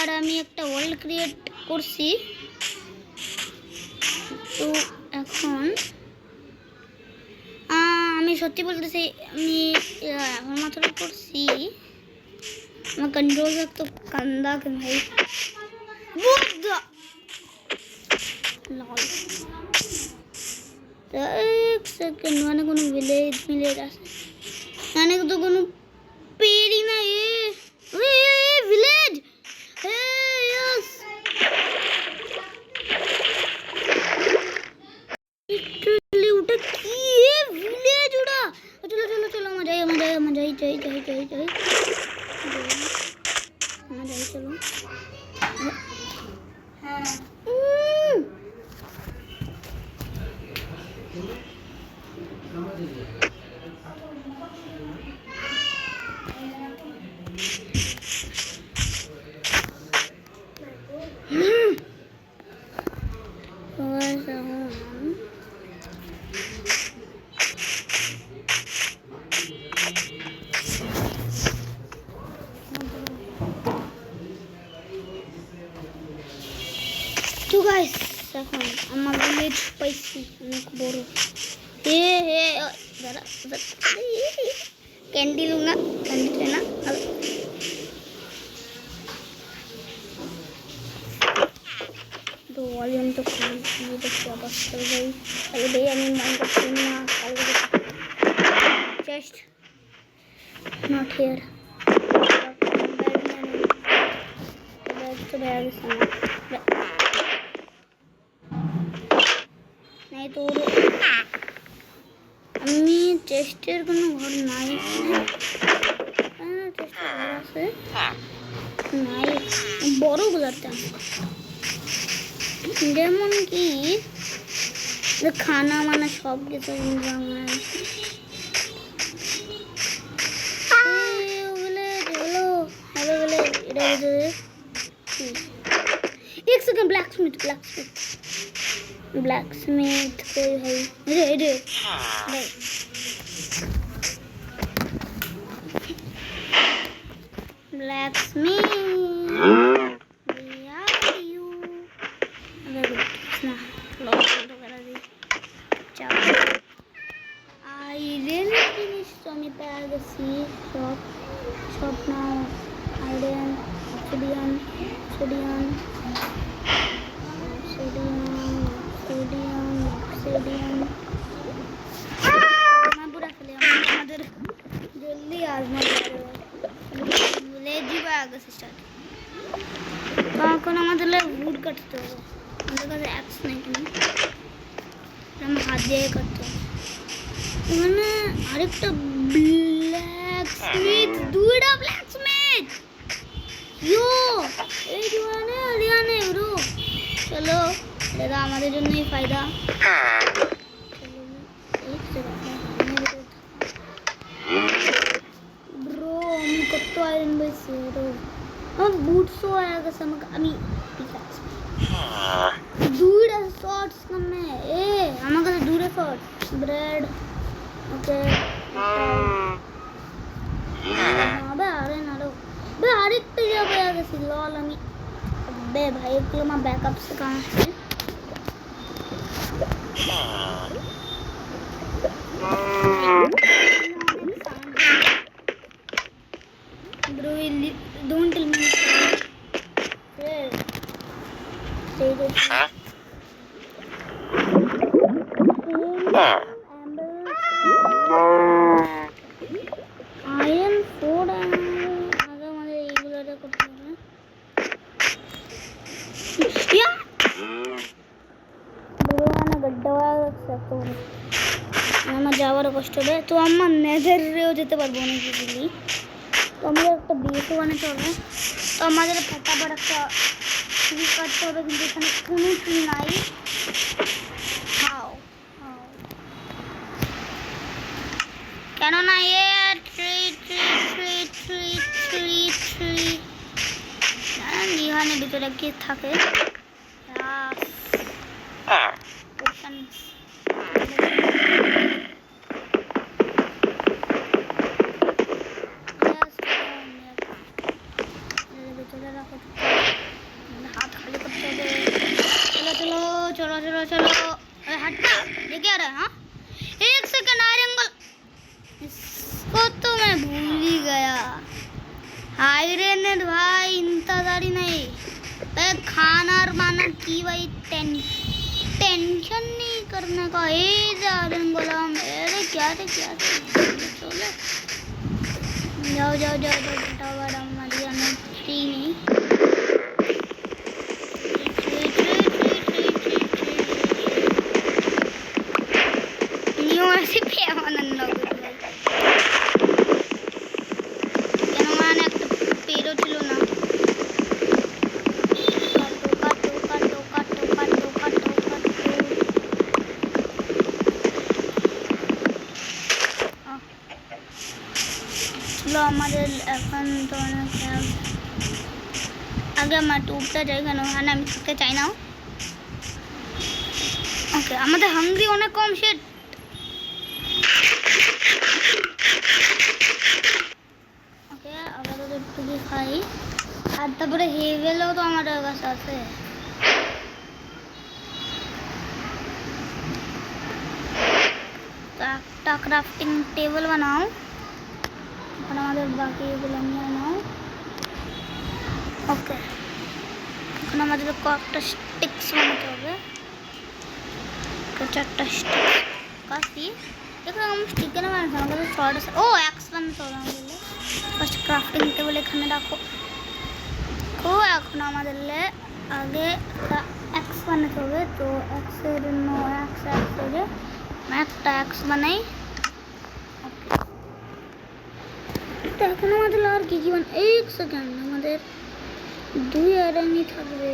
আর আমি একটা world create করছি। তো এখন আমি সত্যি বলতেছি, আমি এখন মাত্র করছি। আমার कंट्रोल तो कंदा के भाई एक सेकंड मैंने कोनो विलेज मैंने तो कोनो पेड़ ही ना ये विलेज यस लिटरली उठा की ये विलेज उड़ा। चलो चलो चलो मजा आई चलो तो गाइस এখন আমার ভিলেজ পাইছি অনেক বড়। जरा कैंडी लूंगा, कैंडी लेना। तो वॉल्यूम तो फुल ये तो क्या बस कर गई। अरे भैया मैं माइंड करती हूँ ना जस्ट नॉट हियर बैग तो बैग नहीं तो আমি টেস্টের কোনো ঘর নাই, টেস্টের ঘর আছে নাই বড়গুলোতে, যেমন কি খানা মানে সব কিছু एक सेकंड ब्लैकस्मिथ कोई है रे ब्लैकस्मिथ আমি পেয়ে গেছি সব নাও আয়রন সোডিয়াম बुरा खेले আমাদের জলদি আজমা ভিলেজ বা আগে স্টার্ট। তখন আমাদের উড কাটতে হবে, আমাদের কাছে অ্যাক্স নেই কেন, আমরা হাত দিয়ে কাটতে হবে। মানে আরেকটা ব্ল্যাকস্মিথ, দুইটা ব্ল্যাকস্মিথ यो এই দুয়ানে লিয়ানে ব্রো। চলো এটা আমাদের জন্যই ফায়দা। ব্রো আমি কত আয়রন পাইছি ব্রো, আমার বুটসও আয়া গেছে আমি দুইটা শর্টস কমে আমার কাছে দুইটা শর্ট ব্রেড ওকে আরে না रो बे আরেকটা যাবে আয়া গেছি লল আমি बे भाई एक किलो में बैकअप से कहाँ है bro don't tell me say this iron food आगे मुझे एगुलो रे करते हैं या बुरुवाना गड्ढा सकते हैं আমার যাওয়ার কষ্ট হবে। তো আমার নেদারেও যেতে পারবো অনেক ইজিলি। তো আমাদের একটা বিয়েতে বানাতে হবে, তো আমাদের ফটাফট একটা ট্রি কাটতে হবে, কিন্তু এখানে কোনো ট্রি নাই। কেননা এ ট্রি এখানে ভিতরে কি থাকে ভিতরে রাখো। हाथ खाली करते हुए चलो चलो चलो चलो चलो। अरे हट ये क्या रहा है? हाँ 1 सेकंड आयरन इसको तो मैं भूल ही गया। हाय रेनेट भाई इंतजारी नहीं भाई खाना और माना की भाई टेंशन नहीं करने का। आयरन गोला मेरे क्या थे चलो जाओ जाओ जाओ जाओ बेटा बड़ा मरिया में फ्री नहीं। ऐसे आनंद মানে একটা পেরো ছিল না। কাটো কাটো কাটো কাটো কাটো কাটো চলো আমাদের এখন তো অনেক আগে আমার টুপটা যাই কেন হ্যাঁ আমি থাকতে চাই না। ওকে আমাদের হাঙ্গরি অনেক কম সেট। ওকে আবার ওদের একটু খাই আর তারপরে হেভেলও তো আমাদের কাছে আছে। তো একটা ক্রাফটিং টেবিল বানাও এখন আমাদের বাকি এগুলো নিয়ে নাও। ওকে এখন আমাদের কয়েকটা স্টিক্স বানাতে হবে। 4টা স্টিক কাশি দেখো আমি স্টিক কেন বানাচ্ছি আমার কাছে শর্ট আছে। ও এক্স বানাতে হবে আমাদের। ফার্স্ট ক্রাফটিং টেবিল এখানে রাখো। ও এখন আমাদের আগে একটা এক্স বানাতে হবে। তো এক্সের জন্য একটা এক্স বানাই। তো এখন আমাদের আর কি কি 1 সেকেন্ড আমাদের 2 আয়রনই থাকবে।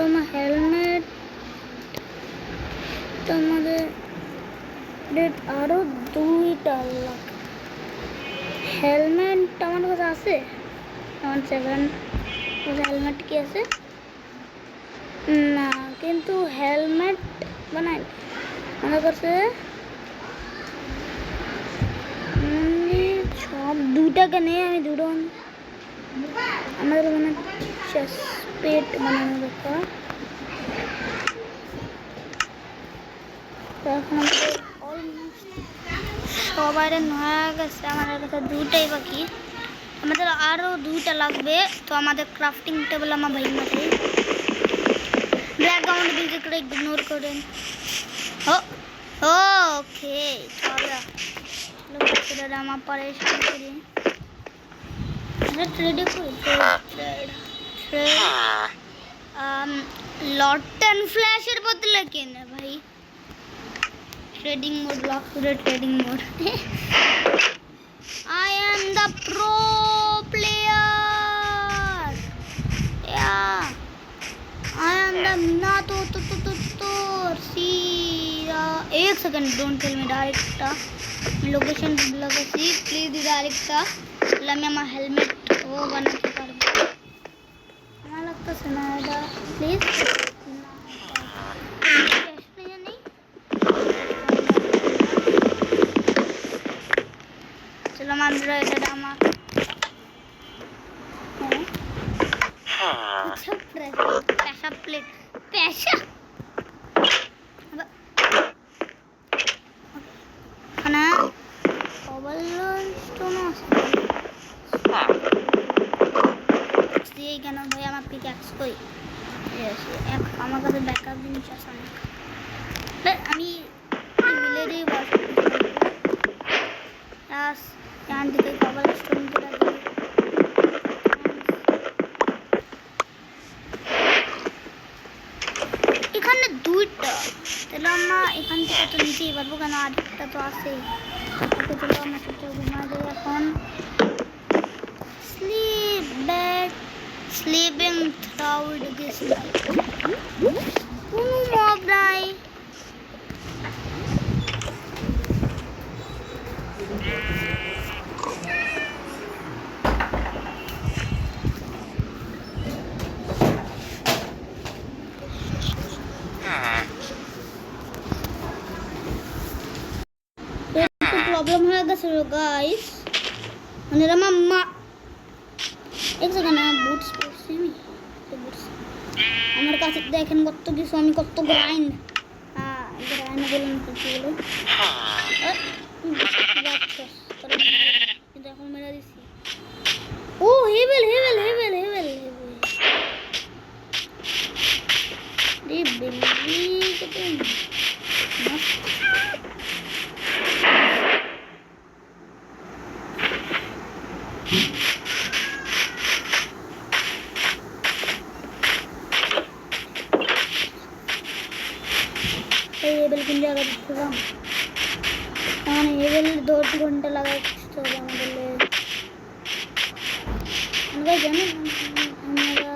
আমার হেলমেট তো আমাদের আরও 2টা লাগবে। হেলমেট আমার কাছে আছে 7 হেলমেট কি আছে না কিন্তু হেলমেট বানাই আমার কাছে সব 2টাকে নিয়ে আমি 2টো আমাদের মানে পেট বানানো দরকার। তো এখন আমাদের অলমোস্ট সব আয়রন হয়ে গেছে। আমাদের কাছে 2টাই বাকি আমাদের আরও 2টা লাগবে। তো আমাদের ক্রাফটিং টেবিল আমার ভাই মাথায় ব্যাকগ্রাউন্ড মিউজিক করে ইগনোর করেন। ওকে চলো চলো আমার পরে করি ট্রেডে করি লটন ফ্ল্যাশের বদলে কেনে ভাই ট্রেডিং মোড লক করে trading mode. I am the pro player. Yeah. I am the Minato see 1 second don't tell me direct location लगाছি প্লিজ ডাইরেক্টটা আমি আমার হেলমেট ও বানাতে পারবো আমার লাগতেছে না এটা প্লিজ চলো আমরা এটা আমার पैसा प्लेट पैसा खाना कबलस्टोन কেন ভাই আমার পিক্যাক্স কই আমার কাছে ব্যাকআপ জিনিস আছে অনেক। আমি ভিলেজেই বাস এখান থেকে কবলস্টোন এখানে 2টা তাহলে আমরা এখান থেকে তো নিতেই পারবো কেন আরেকটা তো আছেই। ওকে চলো আমরা সেটা ঘুমা যাই এখন। স্লিপিং থ্রাউড গেছি কোনো মব নাই। प्रॉब्लम है गाइस मेरा मम्मा 1 सेकंड बूट्स আমি আমার কাছে দেখেন কত কিছু, আমি কত গ্রাইন্ড গ্রাইন্ড বললাম কিছু বলে কিন্তু এখন মেরা দিছি। ও হেভেল হেভেল হেভেল হেভেল হেভেল রে বেলি কত মস্ত। हेबल किन जगह दिखेगा मैंने हेबल 2 घंटा लगा तो हमारे उनका जाने हमारा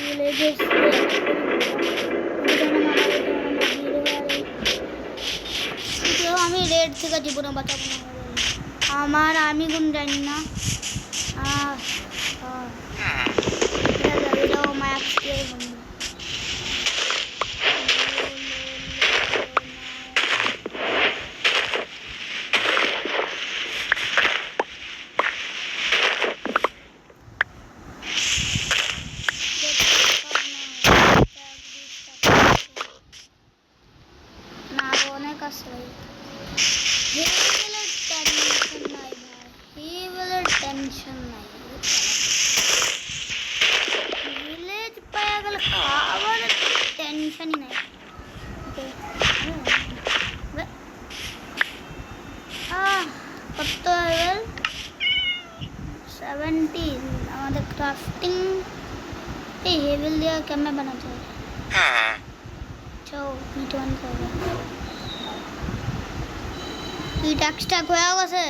विलेजेस तो हमें रेड से का जीवन बचा हमारा आर्मी गुम जानी ना मैक्स के टेंशन ही नहीं কত লেভেল 17 আমাদের ক্রাফটিং এই হেভেল দিয়ে কেমনে বানাতে হবে চলো ইট অন করব ইট এক্সট্রা হয়ে গেছে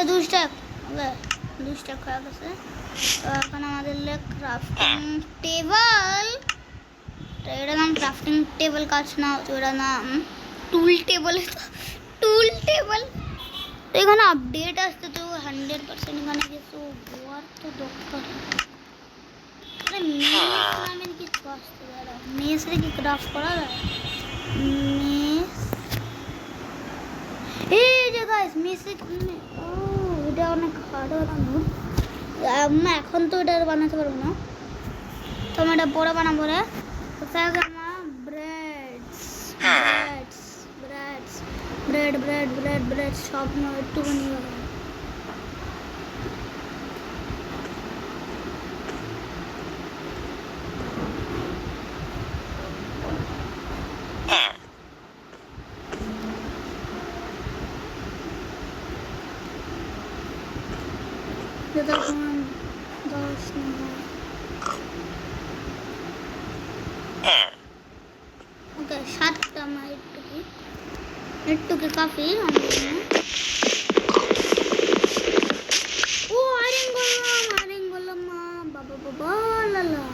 দুই স্ট্যাক ওকে 2 স্ট্যাক হয়ে গেছে তো এখন আমাদের ক্রাফটিং টেবল এটা নাম ক্রাফটিং টেবল কাজ না ওটা নাম টুল টেবল টুল টেবল এখানে আপডেট আসতে তো 100% এখানে কিছু গোয়ার তো দরকার আরে মেস কি আসতে যারা মেস রে কি ক্রাফট করা যায় মেস এই যে গাইস মেস ও এটা অনেক হার্ড বানানো আমরা এখন তো এটা বানাতে পারবো না তো আমরা এটা বড় বানাবো রে কোথায় আমার ব্রেড সব না একটু বানিয়ে দেবো ओके 7 इट्टू के काफी ओ आयरन गोलम बाबा बाबा लाला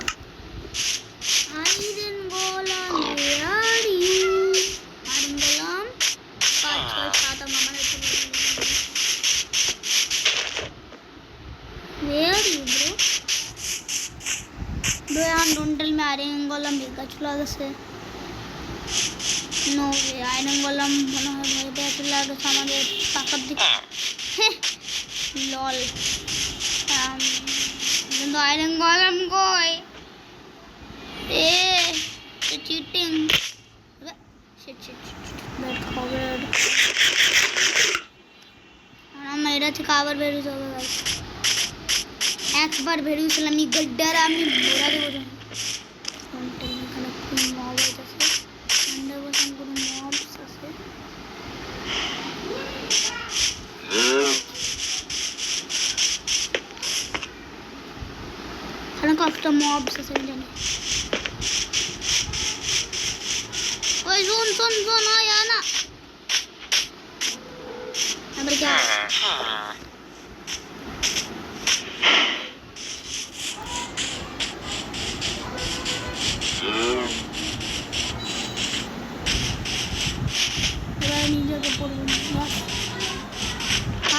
आयरन गोलम यार यू आयरन गोलम 5 6 7 मामा वेयर यू ब्रो यार don't tell me iron golem बिगा चला गसे नो वे आयरन गोलम মনে হয় এটা এত লাগে আমাদের পাকার দিকে লল কিন্তু আয়রন গোলম কই এ চিটিং শিট ব্যাড কভার আমরা এটা থেকে আবার বের হয়ে যাবো গাইস একবার বের হয়েছিলাম আমি গড্ডার আমি মোড়া দেবো জানি এখানে কোন মব আছে 100% কোন মবস আছে এখানে কতটা মবস আছে জানি ওই শুন ওই আনা আবার কি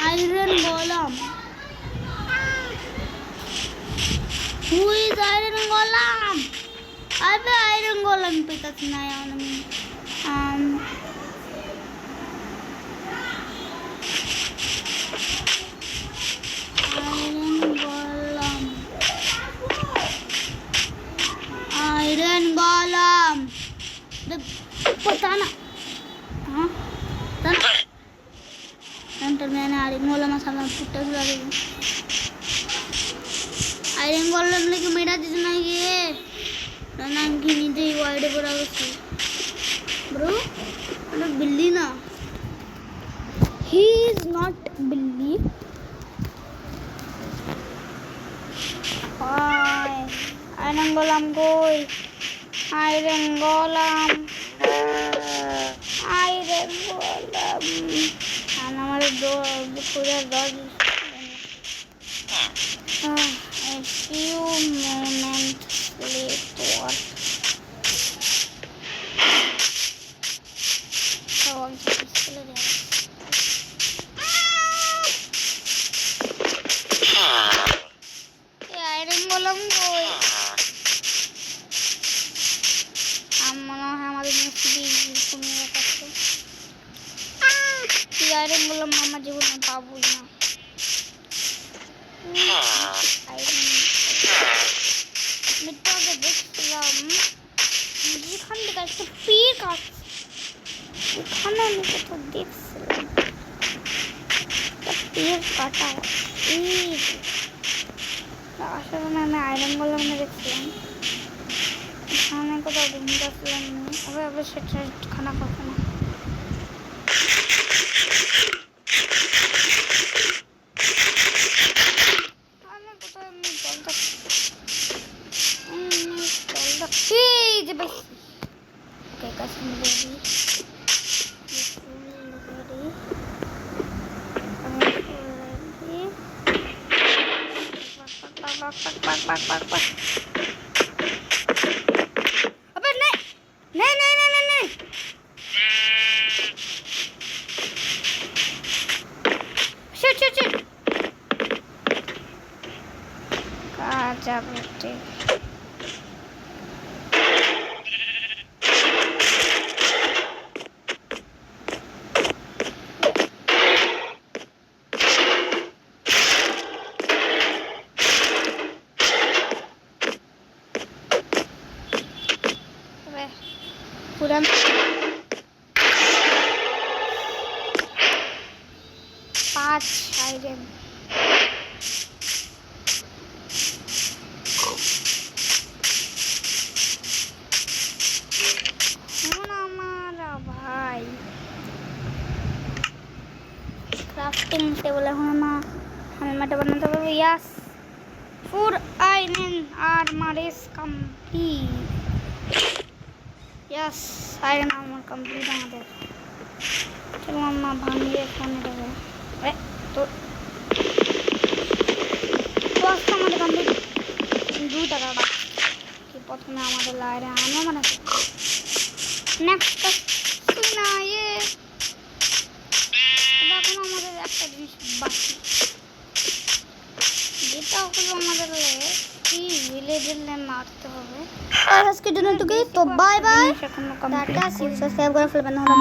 आयरन गोलम हु इज आयरन गोलम अबे आयरन गोलम पे तक ना यार आयरन गोलम একটা ধরা দেবো আয়রন বললাম নাকি মেয়েটা দিতে না গিয়ে নাম কি নিজেই ওয়াইডে পড়া গেছে ব্রো এটা বিল্লি না he is not বিল্লি iron golem কই আয়রন গোলাম and আমার পুরো দশ a few moments later iron golem কই মনে হয় আমাদের কমিয়ে রাখাচ্ছে আয়রন গোলাম আমার জীবনে পাবোই না মিটাকে দেখছিলাম যেখান থেকে একটা পিক আছে ওখানে আমি কোথাও দেখছিলাম পিক কাটা আসলে আমি আয়রন গোলাম দেখছিলাম এখানে কোথাও ঘুমতে আসলাম আবার সেটা খানা খাবো না Okay, guys, I'm ready. Back. अबे नहीं. Shoot. Kaja bete. पूरा 5 आइटम हमारा भाई क्राफ्टिंग टेबल हमें बनाते पारबो yes 4 iron armour is complete yes iron armour complete আমাদের চলো মাম্মা ভাঙিয়ে ফোনে দেবো তো আজকে আমাদের কমপ্লিট 2 টাকা কি প্রথমে আমাদের লাইরে আনো বানাতে নেক্সট না এখন আমাদের একটা জিনিস বাকি যেটা হলো আমাদের কি ভিলেজের নেম মারতে হবে আর আজকের জন্য তো বাই বাই টাটা সাবস্ক্রাইব করে ফেলবেন হলো